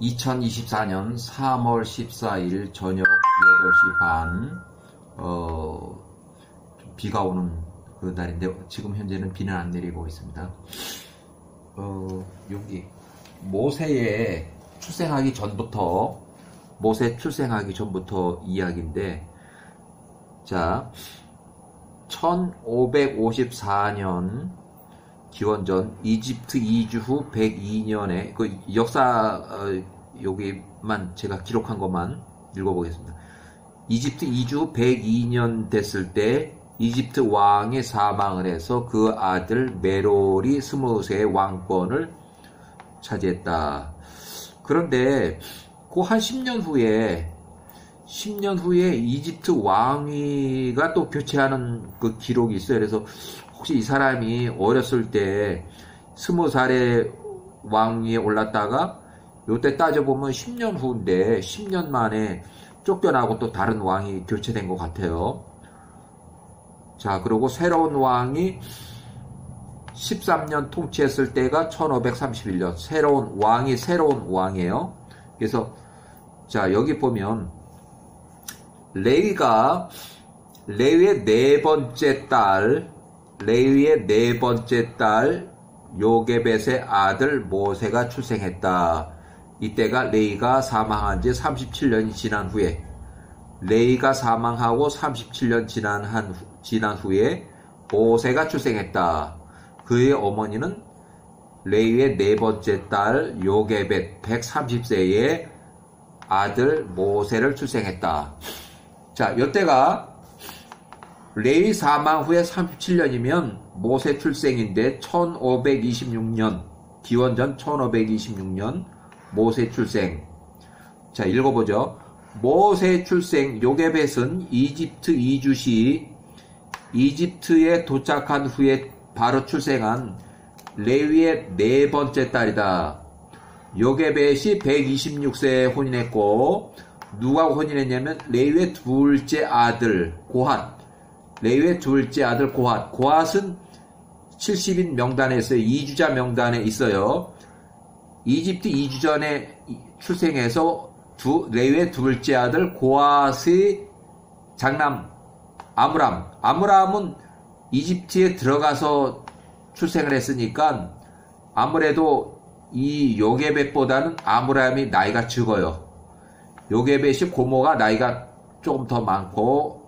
2024년 3월 14일 저녁 8시 반, 비가 오는 그 날인데, 지금 현재는 비는 안 내리고 있습니다. 여기, 모세 출생하기 전부터 이야기인데, 자, 1554년 기원전 이집트 이주 후 102년에 그 역사 여기만 제가 기록한 것만 읽어보겠습니다. 이집트 이주 후 102년 됐을 때 이집트 왕이 사망을 해서 그 아들 메롤이 스무세의 왕권을 차지했다. 그런데 그 한 10년 후에 이집트 왕위가 또 교체하는 그 기록이 있어요. 그래서 혹시 이 사람이 어렸을 때 20살의 왕위에 올랐다가 요때 따져보면 10년 후인데 10년 만에 쫓겨나고 또 다른 왕이 교체된 것 같아요. 자, 그리고 새로운 왕이 13년 통치했을 때가 1531년. 새로운 왕이에요. 그래서 자, 여기 보면 레위의 네 번째 딸 요게벳의 아들 모세가 출생했다. 이때가 레위가 사망한 지 37년이 지난 후에, 레위가 사망하고 37년 지난 후에 모세가 출생했다. 그의 어머니는 레위의 네 번째 딸 요게벳 130세의 아들 모세를 출생했다. 자, 이때가 레위 사망 후에 37년이면 모세 출생인데 1526년, 기원전 1526년 모세 출생. 자, 읽어보죠. 모세 출생. 요게벳은 이집트 이주 시 이집트에 도착한 후에 바로 출생한 레위의 네 번째 딸이다. 요게벳이 126세에 혼인했고, 누가 혼인했냐면 레위의 둘째 아들 고핫. 고핫은 70인 명단에 있어요. 이주자 명단에 있어요. 이집트 이주 전에 출생해서 레위의 둘째 아들 고핫의 장남 아므람은 이집트에 들어가서 출생을 했으니까 아무래도 이 요게벳보다는 아므람이 나이가 적어요. 요게벳이 고모가 나이가 조금 더 많고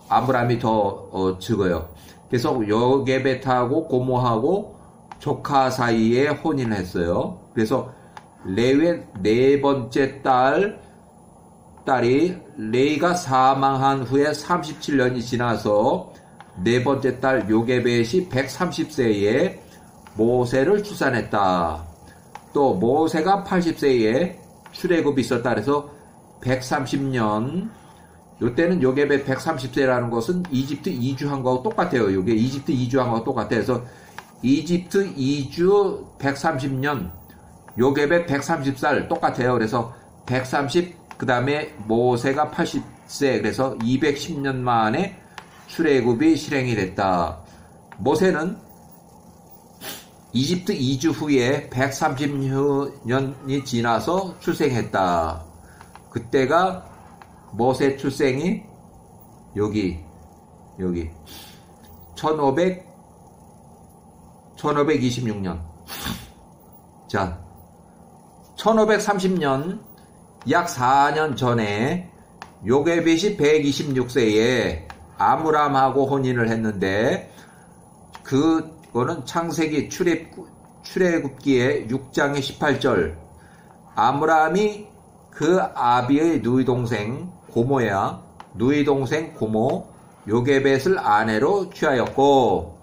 아므람이 더 적어요. 그래서 요게벳하고 고모하고 조카 사이에 혼인을 했어요. 그래서 레위의 네 번째 딸이 레위가 사망한 후에 37년이 지나서 네 번째 딸 요게벳이 130세에 모세를 출산했다. 또 모세가 80세에 출애굽이 있었다. 그래서 130년, 요때는 요게벳 130세라는 것은 이집트 이주한 거하고 똑같아요. 요게 이집트 이주한 거하고 똑같아요. 그래서 이집트 이주 130년, 요게벳 130살 똑같아요. 그래서 130, 그 다음에 모세가 80세, 그래서 210년 만에 출애굽이 실행이 됐다. 모세는 이집트 이주 후에 130년이 지나서 출생했다. 그때가 모세 출생이 여기 1526년. 자, 1530년 약 4년 전에 요게벳이 126세에 아므람하고 혼인을 했는데, 그거는 창세기 출애굽기의 6장의 18절. 아므람이 그 아비의 누이 동생 고모 요게벳을 아내로 취하였고,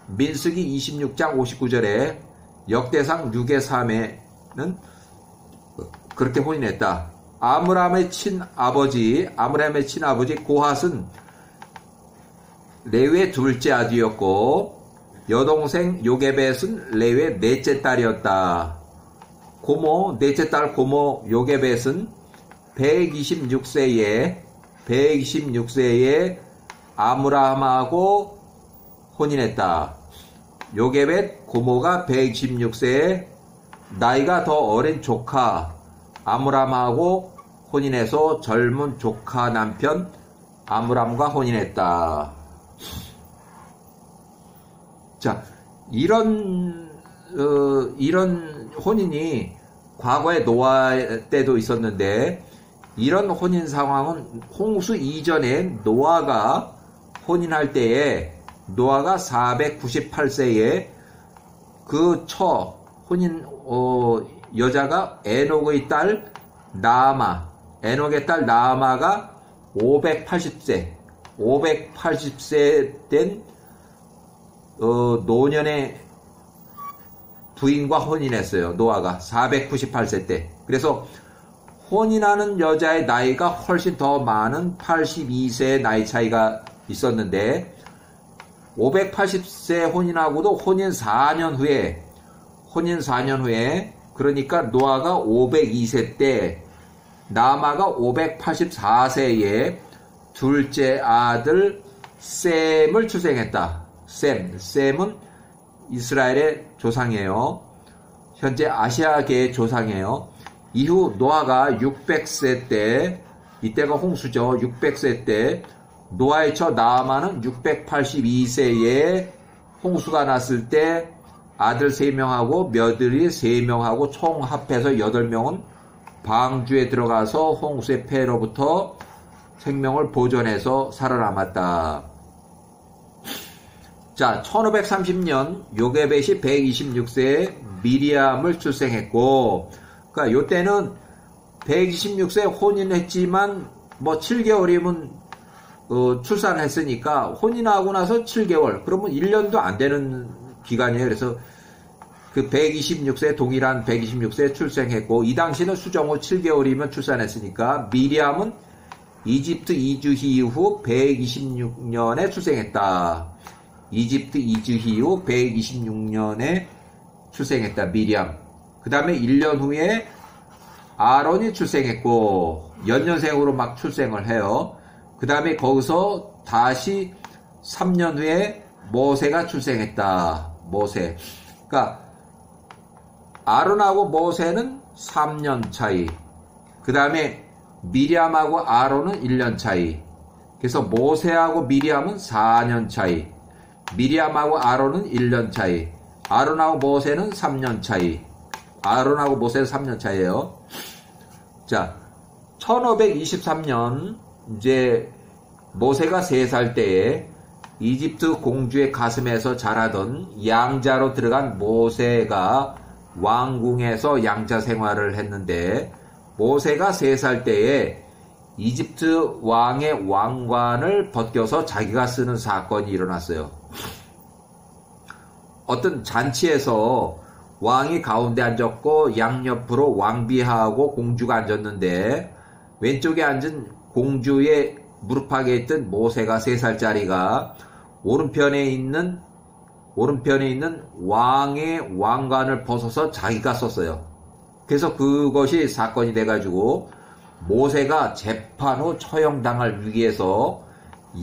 민수기 26장 59절에 역대상 6의 3에는 그렇게 혼인했다. 아므람의 친아버지 고핫은 레위의 둘째 아들이었고, 여동생 요게벳은 레위의 넷째 딸이었다. 넷째 딸 고모 요게벳은 126세에 아므람하고 혼인했다. 요게벳 고모가 126세에 나이가 더 어린 조카 아므람하고 혼인해서 젊은 조카 남편 아므람과 혼인했다. 자, 이런 혼인이 과거에 노아 때도 있었는데, 이런 혼인 상황은 홍수 이전에 노아가 혼인할 때에 노아가 498세에 그 혼인 여자가 에녹의 딸 나아마, 에녹의 딸 나아마가 580세 된 노년의 부인과 혼인했어요. 노아가 498세 때. 그래서 혼인하는 여자의 나이가 훨씬 더 많은 82세의 나이 차이가 있었는데, 580세 혼인하고도 혼인 4년 후에 그러니까 노아가 502세 때 나아마가 584세에 둘째 아들 셈을 출생했다. 셈은 이스라엘의 조상이에요. 현재 아시아계의 조상이에요. 이후 노아가 600세 때, 이때가 홍수죠. 600세 때 노아의 처 나아마는 682세에 홍수가 났을 때 아들 3명하고 며느리 3명하고 총 합해서 8명은 방주에 들어가서 홍수의 폐해로부터 생명을 보존해서 살아남았다. 자, 1530년 요게벳이 126세에 미리암을 출생했고, 그러니까 요때는 126세에 혼인했지만 뭐 7개월이면 출산했으니까 혼인하고 나서 7개월, 그러면 1년도 안 되는 기간이에요. 그래서 그 126세, 동일한 126세에 출생했고, 이 당시는 수정 후 7개월이면 출산했으니까 미리암은 이집트 이주 이후 126년에 출생했다. 이집트 이주 이후 126년에 출생했다. 미리암. 그 다음에 1년 후에 아론이 출생했고, 연년생으로 막 출생을 해요. 그 다음에 거기서 다시 3년 후에 모세가 출생했다. 모세. 그러니까 아론하고 모세는 3년 차이. 그 다음에 미리암하고 아론은 1년 차이. 그래서 모세하고 미리암은 4년 차이. 미리암하고 아론은 1년 차이. 아론하고 모세는 3년 차이. 아론하고 모세는 3년 차이에요. 자, 1523년 이제 모세가 3살 때에 이집트 공주의 가슴에서 자라던 양자로 들어간 모세가 왕궁에서 양자 생활을 했는데, 모세가 3살 때에 이집트 왕의 왕관을 벗겨서 자기가 쓰는 사건이 일어났어요. 어떤 잔치에서 왕이 가운데 앉았고 양옆으로 왕비하고 공주가 앉았는데, 왼쪽에 앉은 공주의 무릎팍에 있던 모세가 3살짜리가 오른편에 있는 왕의 왕관을 벗어서 자기가 썼어요. 그래서 그것이 사건이 돼가지고 모세가 재판 후 처형당할 위기에서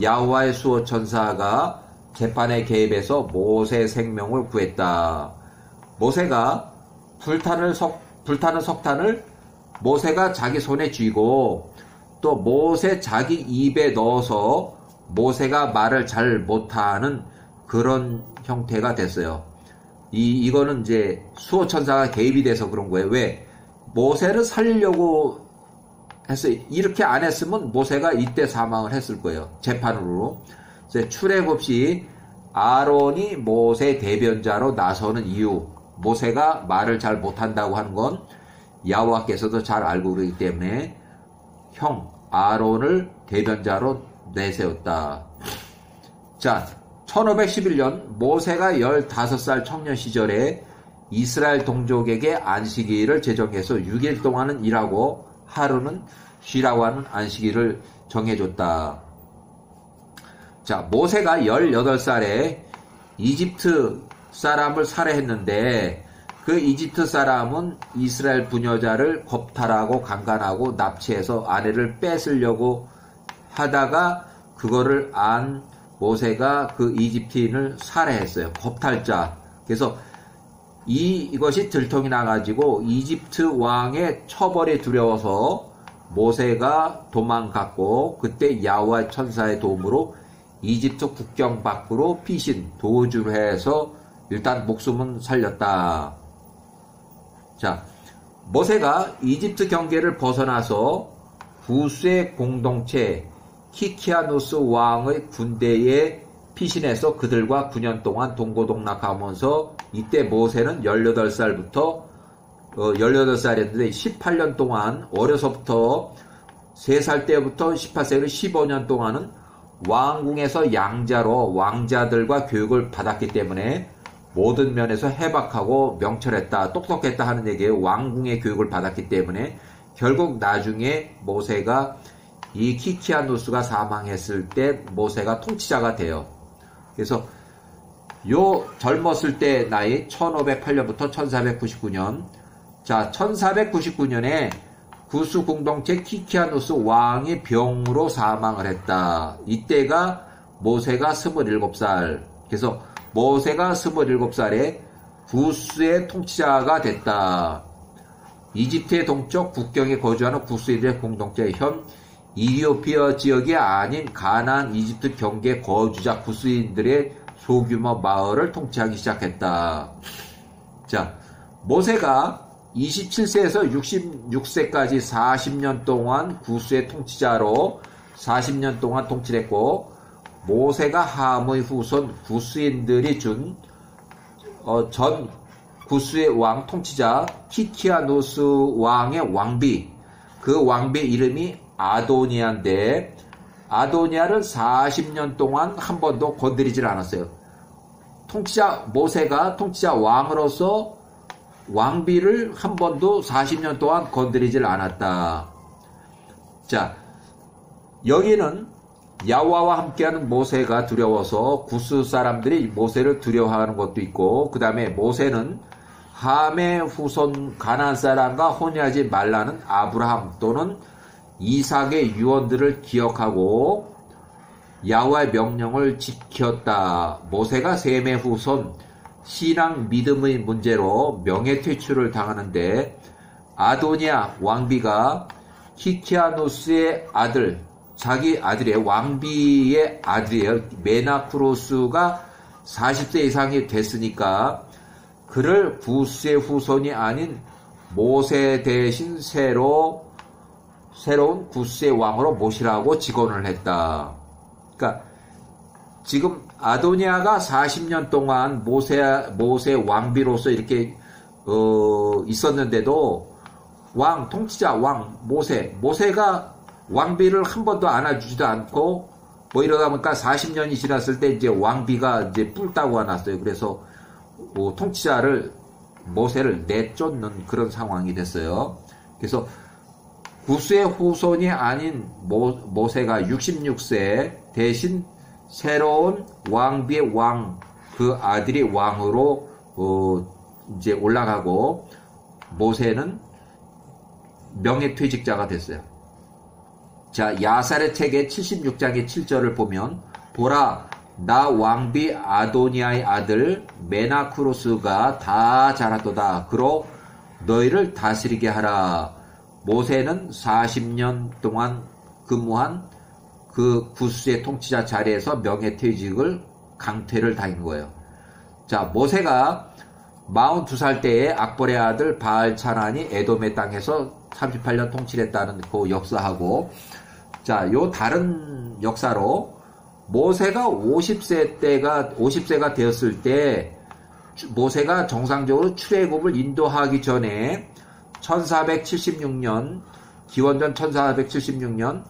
야훼와의 수호천사가 재판에 개입해서 모세 생명을 구했다. 모세가 불타는 석탄을 모세가 자기 손에 쥐고, 또 모세 자기 입에 넣어서 모세가 말을 잘 못하는 그런 형태가 됐어요. 이거는 이제 수호천사가 개입이 돼서 그런 거예요. 왜? 모세를 살리려고 했어요. 이렇게 안 했으면 모세가 이때 사망을 했을 거예요. 재판으로. 출애굽 없이 아론이 모세 대변자로 나서는 이유, 모세가 말을 잘 못한다고 하는 건 야훼와께서도 잘 알고 그러기 때문에 형 아론을 대변자로 내세웠다. 자, 1511년 모세가 15살 청년 시절에 이스라엘 동족에게 안식일을 제정해서 6일 동안은 일하고 하루는 쉬라고 하는 안식일을 정해줬다. 자, 모세가 18살에 이집트 사람을 살해했는데, 그 이집트 사람은 이스라엘 부녀자를 겁탈하고 강간하고 납치해서 아내를 뺏으려고 하다가 그거를 안 모세가 그 이집트인을 살해했어요. 겁탈자. 그래서 이것이 들통이 나가지고 이집트 왕의 처벌이 두려워서 모세가 도망갔고, 그때 야훼 천사의 도움으로 이집트 국경 밖으로 피신 도주를 해서 일단 목숨은 살렸다. 자, 모세가 이집트 경계를 벗어나서 구스의 공동체 키키아누스 왕의 군대에 피신해서 그들과 9년 동안 동고동락하면서, 이때 모세는 18살부터 18살이었는데 18년 동안, 어려서부터 3살 때부터 18세로 15년 동안은 왕궁에서 양자로 왕자들과 교육을 받았기 때문에 모든 면에서 해박하고 명철했다, 똑똑했다 하는 얘기예요. 왕궁의 교육을 받았기 때문에 결국 나중에 모세가 이 키키아누스가 사망했을 때 모세가 통치자가 돼요. 그래서 요 젊었을 때 나이 1508년부터 1499년, 자 1499년에 구스 공동체 키키아누스 왕이 병으로 사망을 했다. 이때가 모세가 27살. 그래서 모세가 27살에 구스의 통치자가 됐다. 이집트의 동쪽 국경에 거주하는 구스인들의 공동체, 현 이디오피아 지역이 아닌 가나안 이집트 경계 거주자 구스인들의 소규모 마을을 통치하기 시작했다. 자, 모세가 27세에서 66세까지 40년 동안 구스의 통치자로 40년 동안 통치를 했고, 모세가 함의 후손 구스인들이 준 전 구스의 왕 통치자 키키아누스 왕의 왕비, 그 왕비 이름이 아도니아인데, 아도니아를 40년 동안 한 번도 건드리질 않았어요. 모세가 통치자 왕으로서 왕비를 한 번도 40년 동안 건드리질 않았다. 자, 여기는 야훼와 함께하는 모세가 두려워서 구스 사람들이 모세를 두려워하는 것도 있고, 그 다음에 모세는 함의 후손 가나안 사람과 혼인하지 말라는 아브라함 또는 이삭의 유언들을 기억하고 야훼의 명령을 지켰다. 모세가 셈의 후손 신앙 믿음의 문제로 명예퇴출을 당하는데, 아도니아 왕비가 키키아누스의 아들, 자기 아들이에요. 왕비의 아들이에요. 메나쿠로스가 40세 이상이 됐으니까 그를 구스의 후손이 아닌 모세 대신 새로운 구스의 왕으로 모시라고 직언을 했다. 그러니까 지금 아도니아가 40년 동안 모세 왕비로서 이렇게 있었는데도 통치자 왕 모세가 왕비를 한 번도 안아주지도 않고, 뭐 이러다 보니까 40년이 지났을 때 이제 왕비가 이제 뿔따구가 났어요. 그래서 통치자를 모세를 내쫓는 그런 상황이 됐어요. 그래서 구스의 후손이 아닌 모세가 66세 대신 새로운 왕비의 그 아들이 왕으로 이제 올라가고, 모세는 명예퇴직자가 됐어요. 자, 야살의 책의 76장의 7절을 보면, 보라, 나 왕비 아도니아의 아들 메나쿠로스가 다 자랐도다. 그로 너희를 다스리게 하라. 모세는 40년 동안 근무한 그 구스의 통치자 자리에서 명예퇴직을 강퇴를 당한 거예요. 자, 모세가 42살 때에 악bor의 아들 바알차난이 에돔의 땅에서 38년 통치를 했다는 그 역사하고, 자, 요 다른 역사로 모세가 50세가 되었을 때, 모세가 정상적으로 출애굽을 인도하기 전에 1476년, 기원전 1476년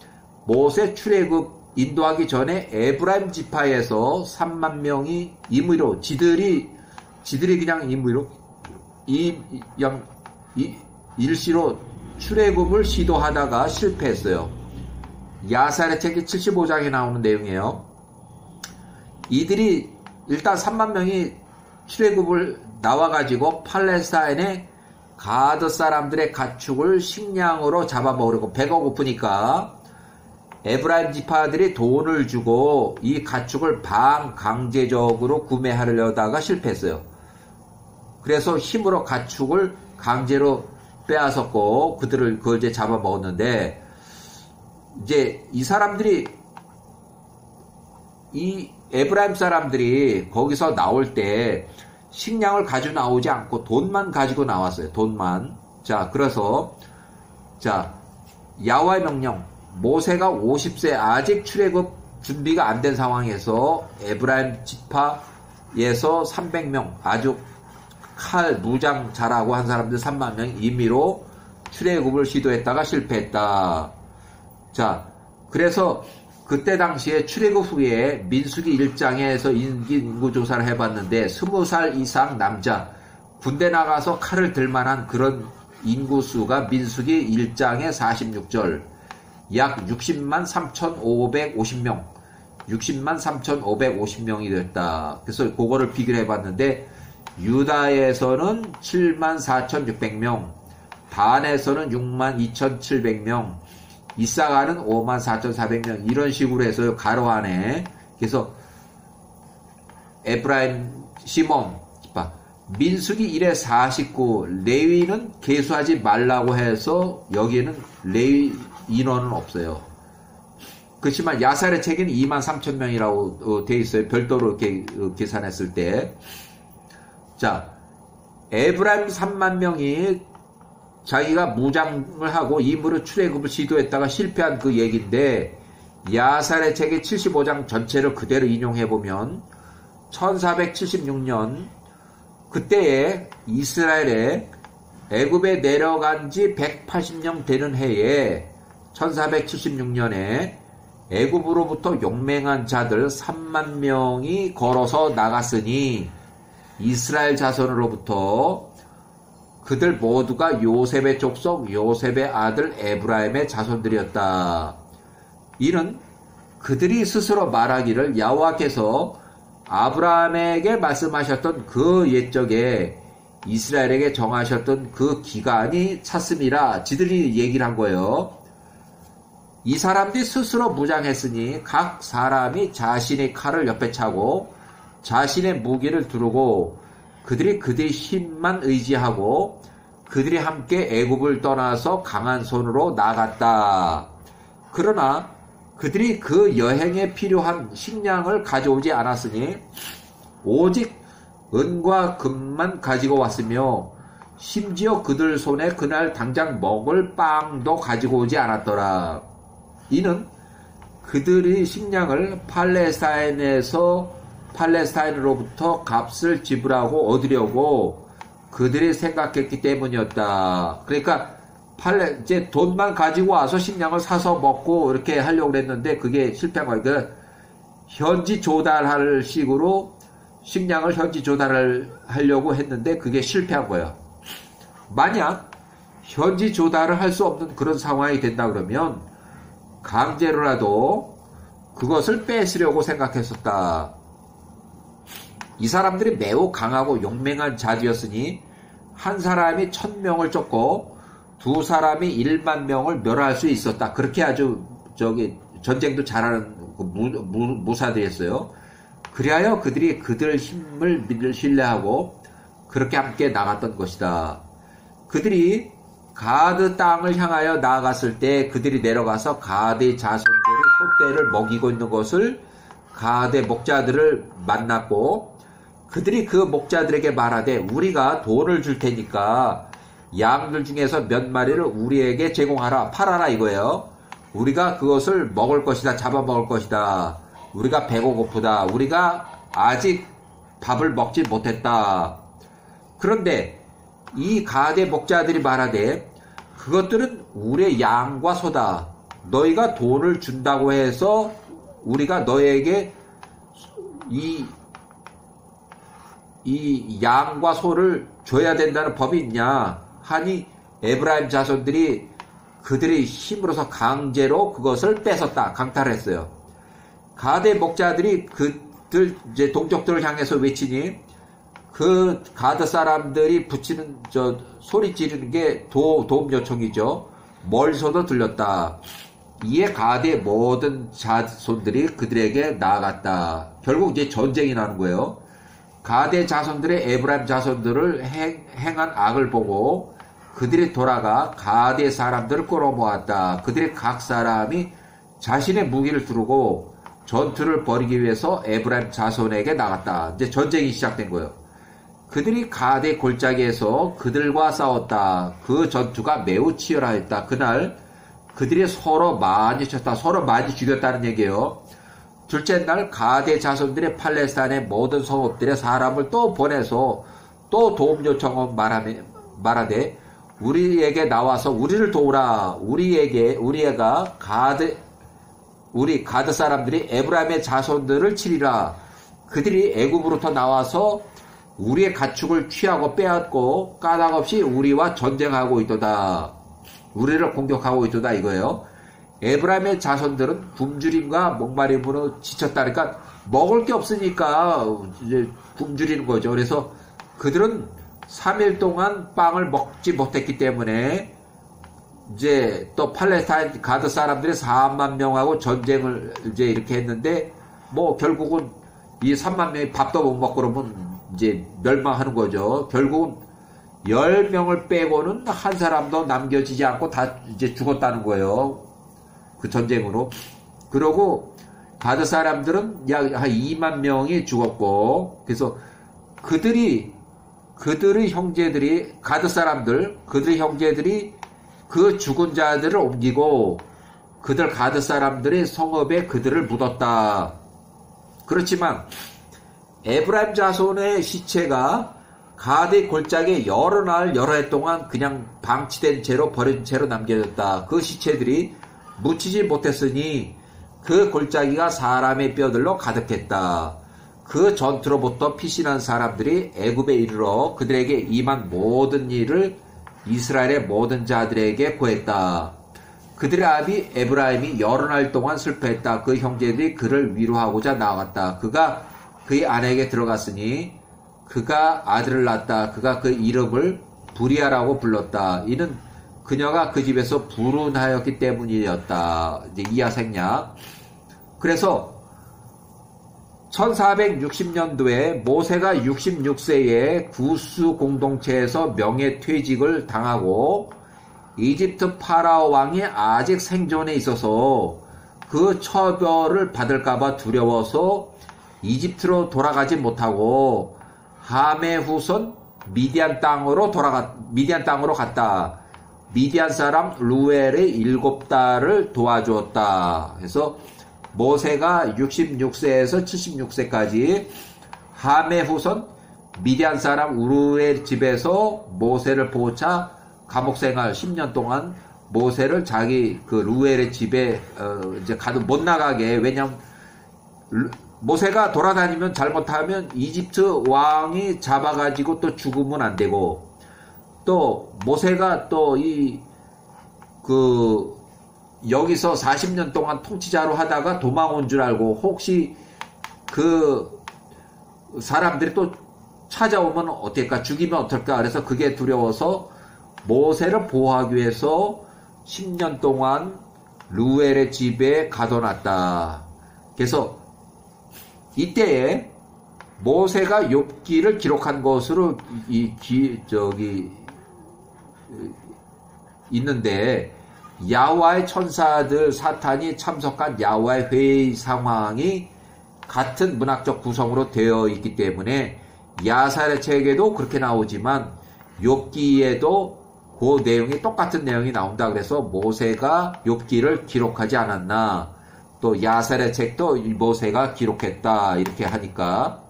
모세 출애굽 인도하기 전에 에브라임 지파에서 3만 명이 임의로 지들이 그냥 임의로 일시로 출애굽을 시도하다가 실패했어요. 야살의 책이 75장에 나오는 내용이에요. 이들이 일단 3만 명이 출애굽을 나와가지고 팔레스타인의 가드 사람들의 가축을 식량으로 잡아먹으려고, 배가 고프니까 에브라임 지파들이 돈을 주고 이 가축을 강제적으로 구매하려다가 실패했어요. 그래서 힘으로 가축을 강제로 빼앗았고 그들을 그걸 이제 잡아먹었는데, 이제 이 사람들이, 이 에브라임 사람들이 거기서 나올 때 식량을 가지고 나오지 않고 돈만 가지고 나왔어요. 돈만. 자, 그래서 자, 야훼의 명령, 모세가 50세 아직 출애굽 준비가 안 된 상황에서 에브라임 지파에서 300명 아주 무장 잘하고 한 사람들 3만 명 임의로 출애굽을 시도했다가 실패했다. 자, 그래서 그때 당시에 출애굽 후에 민수기 1장에서 인구 조사를 해봤는데 20살 이상 남자, 군대 나가서 칼을 들 만한 그런 인구수가 민수기 1장의 46절, 약 60만 3,550명, 60만 3,550명이 됐다. 그래서 그거를 비교를 해봤는데, 유다에서는 7만 4,600명, 단에서는 6만 2,700명, 이사가는 5만 4,400명, 이런 식으로 해서 가로 안에, 그래서 에브라임, 시몬, 민수기 1에 49, 레위는 계수하지 말라고 해서 여기에는 레위 인원은 없어요. 그렇지만 야살의 책에는 2만 3천 명이라고 되어 있어요. 별도로 이렇게 계산했을 때. 자, 에브라임 3만 명이 자기가 무장을 하고 임으로 출애굽을 시도했다가 실패한 그 얘기인데, 야살의 책의 75장 전체를 그대로 인용해보면 1476년 그때에 이스라엘에 애굽에 내려간 지 180년 되는 해에 1476년에 애굽으로부터 용맹한 자들 3만 명이 걸어서 나갔으니 이스라엘 자손으로부터 그들 모두가 요셉의 족속 요셉의 아들 에브라임의 자손들이었다. 이는 그들이 스스로 말하기를 여호와께서 아브라함에게 말씀하셨던 그 옛적에 이스라엘에게 정하셨던 그 기간이 찼음이라 지들이 얘기를 한 거예요. 이 사람들이 스스로 무장했으니 각 사람이 자신의 칼을 옆에 차고 자신의 무기를 두르고 그들이 힘만 의지하고 그들이 함께 애굽을 떠나서 강한 손으로 나갔다. 그러나 그들이 그 여행에 필요한 식량을 가져오지 않았으니 오직 은과 금만 가지고 왔으며 심지어 그들 손에 그날 당장 먹을 빵도 가지고 오지 않았더라. 이는 그들이 식량을 팔레스타인으로부터 값을 지불하고 얻으려고 그들이 생각했기 때문이었다. 그러니까 이제 돈만 가지고 와서 식량을 사서 먹고 이렇게 하려고 했는데 그게 실패한 거예요. 그 현지 조달할 식으로 식량을 현지 조달을 하려고 했는데 그게 실패한 거예요. 만약 현지 조달을 할 수 없는 그런 상황이 된다 그러면 강제로라도 그것을 뺏으려고 생각했었다. 이 사람들이 매우 강하고 용맹한 자들이었으니 한 사람이 1000명을 쫓고 두 사람이 1만 명을 멸할 수 있었다. 그렇게 아주 전쟁도 잘하는 무사들이었어요. 그리하여 그들이 그들 힘을 신뢰하고 그렇게 함께 나갔던 것이다. 그들이 가드 땅을 향하여 나아갔을 때 그들이 내려가서 가드의 자손들이 소떼를 먹이고 있는 것을 가드의 목자들을 만났고 그들이 그 목자들에게 말하되 우리가 돈을 줄 테니까 양들 중에서 몇 마리를 우리에게 제공하라, 팔아라 이거예요. 우리가 그것을 먹을 것이다, 잡아먹을 것이다. 우리가 배고 고프다. 우리가 아직 밥을 먹지 못했다. 그런데 이 가대 목자들이 말하되 그것들은 우리의 양과 소다. 너희가 돈을 준다고 해서 우리가 너에게 이 양과 소를 줘야 된다는 법이 있냐 하니 에브라임 자손들이 그들의 힘으로서 강제로 그것을 뺏었다, 강탈했어요. 가대 목자들이 그들 이제 동족들을 향해서 외치니 그 가드 사람들이 붙이는 소리 지르는 게 도움 요청이죠. 멀리서도 들렸다. 이에 가드의 모든 자손들이 그들에게 나아갔다. 결국 이제 전쟁이 나는 거예요. 가대 자손들의 에브라임 자손들을 행한 악을 보고 그들이 돌아가 가대 사람들을 끌어모았다. 그들의 각 사람이 자신의 무기를 두르고 전투를 벌이기 위해서 에브라임 자손에게 나갔다. 이제 전쟁이 시작된 거예요. 그들이 가대 골짜기에서 그들과 싸웠다. 그 전투가 매우 치열하였다. 그날 그들이 서로 많이 쳤다. 서로 많이 죽였다는 얘기예요. 둘째 날 가대 자손들의 팔레스타인의 모든 성읍들의 사람을 또 보내서 또 도움 요청을 말하되 우리에게 나와서 우리를 도우라. 우리가 가드 사람들이 에브라임의 자손들을 치리라. 그들이 애굽으로부터 나와서 우리의 가축을 취하고 빼앗고 까닭없이 우리와 전쟁하고 있도다. 우리를 공격하고 있도다 이거예요. 에브라임의 자손들은 굶주림과 목마름으로 지쳤다니까 먹을 게 없으니까 이제 굶주리는 거죠. 그래서 그들은 3일 동안 빵을 먹지 못했기 때문에 이제 또 팔레스타인 가드 사람들이 4만 명하고 전쟁을 이제 이렇게 했는데 뭐 결국은 이 3만 명이 밥도 못 먹고 그러면 이제 멸망하는 거죠. 결국은 10명을 빼고는 한 사람도 남겨지지 않고 다 이제 죽었다는 거예요. 그 전쟁으로. 그러고 가드 사람들은 약 한 2만 명이 죽었고, 그래서 그들의 형제들이, 가드 사람들, 그들의 형제들이 그 죽은 자들을 옮기고 그들 가드 사람들의 성읍에 그들을 묻었다. 그렇지만 에브라임 자손의 시체가 가드 골짜기에 여러 날 여러 해 동안 그냥 방치된 채로 버려진 채로 남겨졌다. 그 시체들이 묻히지 못했으니 그 골짜기가 사람의 뼈들로 가득했다. 그 전투로부터 피신한 사람들이 애굽에 이르러 그들에게 임한 모든 일을 이스라엘의 모든 자들에게 고했다. 그들의 아비 에브라임이 여러 날 동안 슬퍼했다. 그 형제들이 그를 위로하고자 나아갔다. 그가 그의 아내에게 들어갔으니 그가 아들을 낳았다. 그가 그 이름을 부리아라고 불렀다. 이는 그녀가 그 집에서 불운하였기 때문이었다. 이제 이하 생략. 그래서 1460년도에 모세가 66세에 구스 공동체에서 명예퇴직을 당하고 이집트 파라오 왕이 아직 생존해 있어서 그 처벌을 받을까봐 두려워서 이집트로 돌아가지 못하고 함의 후손 미디안 땅으로 갔다. 미디안 사람 루엘의 7달을 도와주었다. 그래서 모세가 66세에서 76세까지 함의 후손 미디안 사람 루엘 집에서 모세를 보호차 감옥 생활 10년 동안 모세를 자기 그 루엘의 집에 이제 못 나가게. 왜냐면 모세가 돌아다니면 잘못하면 이집트 왕이 잡아가지고 또 죽으면 안 되고, 또 모세가 또 여기서 40년 동안 통치자로 하다가 도망온 줄 알고 혹시 그 사람들이 또 찾아오면 어떨까, 죽이면 어떨까, 그래서 그게 두려워서 모세를 보호하기 위해서 10년 동안 루엘의 집에 가둬놨다. 그래서 이때에 모세가 욥기를 기록한 것으로 있는데, 야훼와의 천사들 사탄이 참석한 야훼와의 회의 상황이 같은 문학적 구성으로 되어 있기 때문에 야살의 책에도 그렇게 나오지만 욥기에도 그 내용이 똑같은 내용이 나온다. 그래서 모세가 욥기를 기록하지 않았나, 또 야살의 책도 모세가 기록했다, 이렇게 하니까.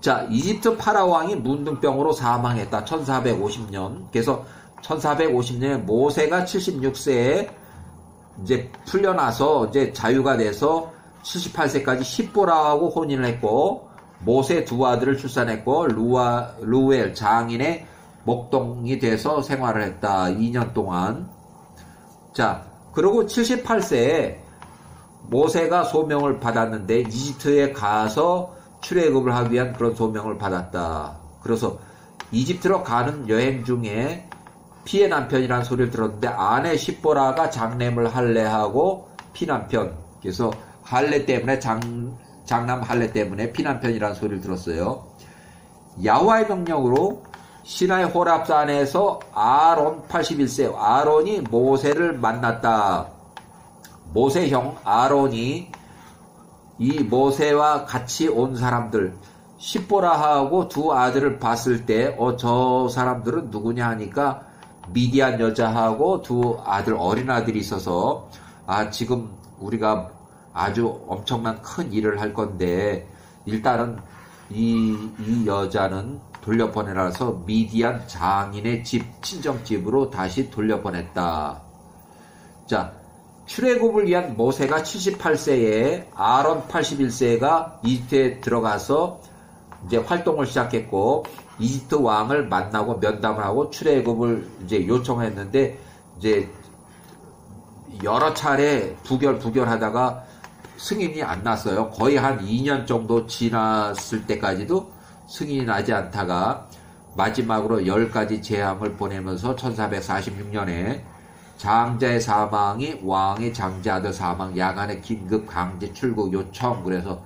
자, 이집트 파라오 왕이 문둥병으로 사망했다. 1450년. 그래서 1450년에 모세가 76세에 이제 풀려나서 이제 자유가 돼서 78세까지 십보라하고 혼인을 했고, 모세 두 아들을 출산했고, 루엘 장인의 목동이 돼서 생활을 했다. 2년 동안. 자, 그리고 78세에 모세가 소명을 받았는데 이집트에 가서 출애굽을 하기 위한 그런 소명을 받았다. 그래서 이집트로 가는 여행 중에 피의 남편이라는 소리를 들었는데 아내 십보라가 장례를 할례하고 피남편, 그래서 할례 때문에 장남 할례 때문에 피난편이라는 소리를 들었어요. 야훼와의 명령으로 시나이 호랍산에서 아론 81세 아론이 모세를 만났다. 모세 형 아론이 이 모세와 같이 온 사람들 십보라하고 두 아들을 봤을 때 저 사람들은 누구냐 하니까 미디안 여자하고 두 아들 어린 아들이 있어서 지금 우리가 아주 엄청난 큰 일을 할 건데 일단은 이 여자는 돌려보내라서 미디안 장인의 집 친정집으로 다시 돌려보냈다. 자, 출애굽을 위한 모세가 78세에 아론 81세가 이집트에 들어가서 이제 활동을 시작했고 이집트 왕을 만나고 면담을 하고 출애굽을 이제 요청했는데 이제 여러 차례 부결하다가 승인이 안 났어요. 거의 한 2년 정도 지났을 때까지도 승인이 나지 않다가 마지막으로 10가지 재앙을 보내면서 1446년에 장자의 사망이 왕의 장자들 사망 야간의 긴급 강제 출국 요청 그래서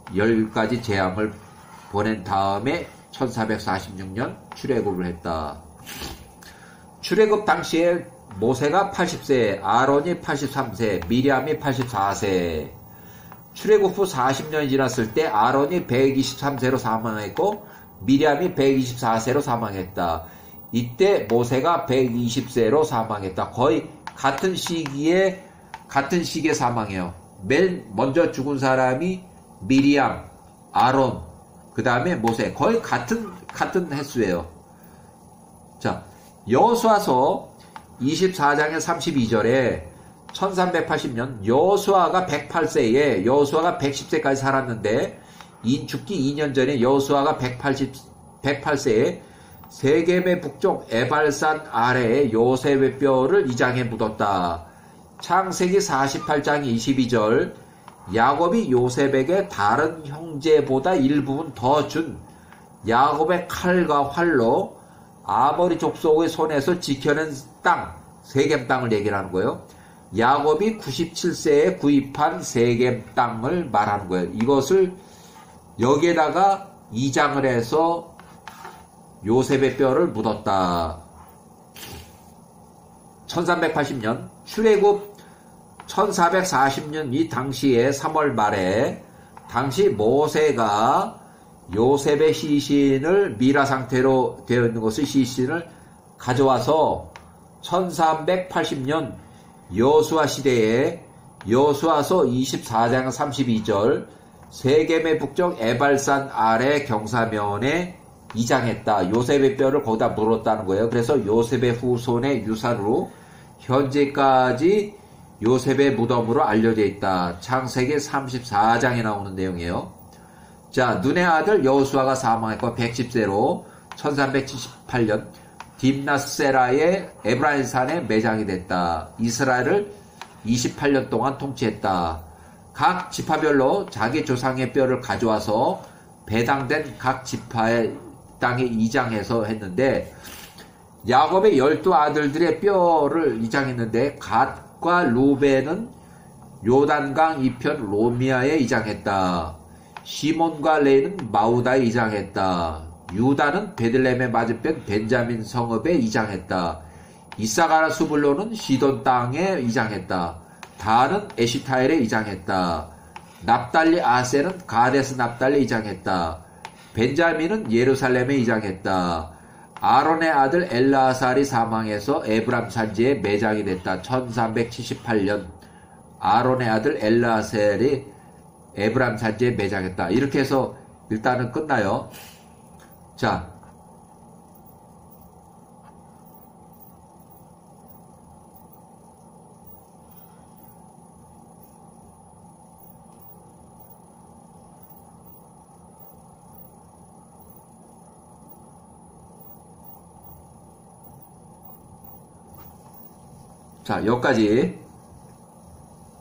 10가지 재앙을 보낸 다음에 1446년 출애굽을 했다. 출애굽 당시에 모세가 80세, 아론이 83세, 미리암이 84세. 출애굽 후 40년이 지났을 때 아론이 123세로 사망했고 미리암이 124세로 사망했다. 이때 모세가 120세로 사망했다. 거의 같은 시기에 사망해요. 맨 먼저 죽은 사람이 미리암, 아론, 그 다음에 모세. 거의 같은 횟수예요. 자, 여호수아서 24장의 32절에 1380년 여호수아가 108세에 여호수아가 110세까지 살았는데 죽기 2년 전에 여호수아가 108세에 세겜의 북쪽 에발산 아래에 요셉의 뼈를 이장해 묻었다. 창세기 48장 22절 야곱이 요셉에게 다른 형제보다 일부분 더 준 야곱의 칼과 활로 아모리 족속의 손에서 지켜낸 땅, 세겜 땅을 얘기하는 거예요. 야곱이 97세에 구입한 세겜 땅을 말하는 거예요. 이것을 여기에다가 이장을 해서 요셉의 뼈를 묻었다. 1380년 출애굽 1440년 이 당시에 3월 말에 당시 모세가 요셉의 시신을 미라 상태로 되어 있는 것을 시신을 가져와서 1380년 여호수아 시대에 여호수아서 24장 32절 세겜의 북쪽 에발산 아래 경사면에 이장했다. 요셉의 뼈를 거기다 물었다는 거예요. 그래서 요셉의 후손의 유산으로 현재까지 요셉의 무덤으로 알려져 있다. 창세기 34장에 나오는 내용이에요. 자, 눈의 아들 여호수아가 사망했고 110세로 1378년 딥나스세라의 에브라임 산에 매장이 됐다. 이스라엘을 28년 동안 통치했다. 각 지파별로 자기 조상의 뼈를 가져와서 배당된 각 지파의 땅에 이장해서 했는데 야곱의 12아들들의 뼈를 이장했는데 갓과 루벤은 요단강 이편 로미아에 이장했다. 시몬과 레이는 마우다에 이장했다. 유다는 베들레헴의 맞은편 벤자민 성읍에 이장했다. 이사가라 수블론은 시돈 땅에 이장했다. 다는 에시타엘에 이장했다. 납달리 아셀은 가데스 납달리에 이장했다. 벤자민은 예루살렘에 이장했다. 아론의 아들 엘라살이 사망해서 에브람 산지에 매장이 됐다. 1378년 아론의 아들 엘라셀이 에브람 산지에 매장했다. 이렇게 해서 일단은 끝나요. 자, 여기까지